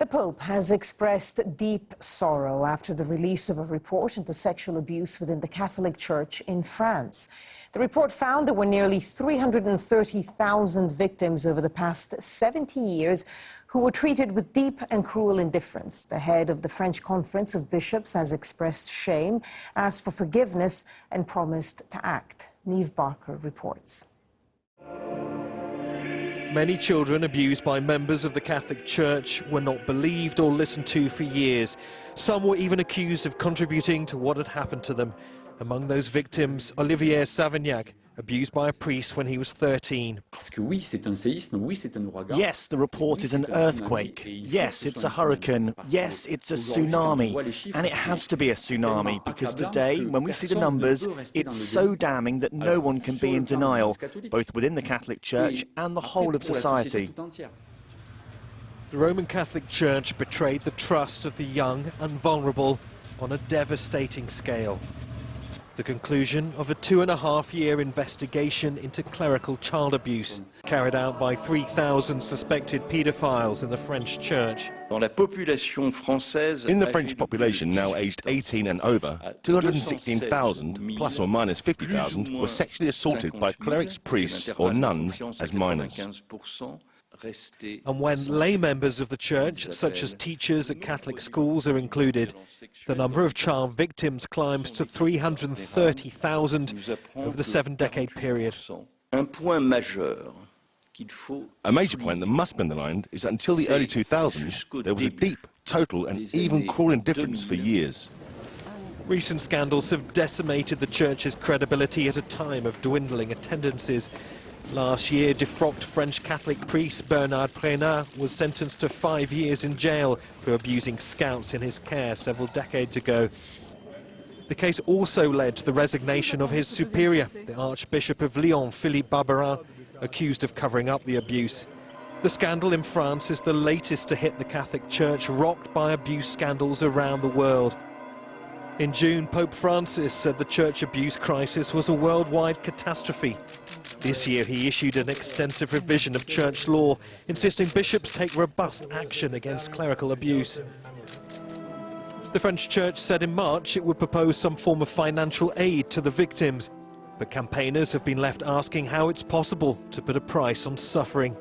Pope has expressed deep sorrow after the release of a report into sexual abuse within the Catholic Church in France. The report found there were nearly 330,000 victims over the past 70 years who were treated with deep and cruel indifference. The head of the French Conference of Bishops has expressed shame, asked for forgiveness, and promised to act. Niamh Barker reports. Many children abused by members of the Catholic Church were not believed or listened to for years. Some were even accused of contributing to what had happened to them. Among those victims, Olivier Savignac, abused by a priest when he was 13. Yes, the report is an earthquake. Yes, it's a hurricane. Yes, it's a tsunami. And it has to be a tsunami because today, when we see the numbers, it's so damning that no one can be in denial, both within the Catholic Church and the whole of society. The Roman Catholic Church betrayed the trust of the young and vulnerable on a devastating scale. The conclusion of a 2.5-year investigation into clerical child abuse carried out by 3,000 suspected paedophiles in the French Church. In the French population, now aged 18 and over, 216,000, plus or minus 50,000, were sexually assaulted by clerics, priests or nuns as minors. And when lay members of the Church, such as teachers at Catholic schools, are included, the number of child victims climbs to 330,000 over the 7-decade period. A major point that must be underlined is that until the early 2000s, there was a deep, total and even cruel indifference for years. Recent scandals have decimated the Church's credibility at a time of dwindling attendances. Last year, defrocked French Catholic priest Bernard Prenat was sentenced to 5 years in jail for abusing scouts in his care several decades ago. The case also led to the resignation of his superior, the Archbishop of Lyon, Philippe Barbarin, accused of covering up the abuse. The scandal in France is the latest to hit the Catholic Church, rocked by abuse scandals around the world. In June, Pope Francis said the church abuse crisis was a worldwide catastrophe. This year, he issued an extensive revision of church law, insisting bishops take robust action against clerical abuse. The French Church said in March it would propose some form of financial aid to the victims, but campaigners have been left asking how it's possible to put a price on suffering.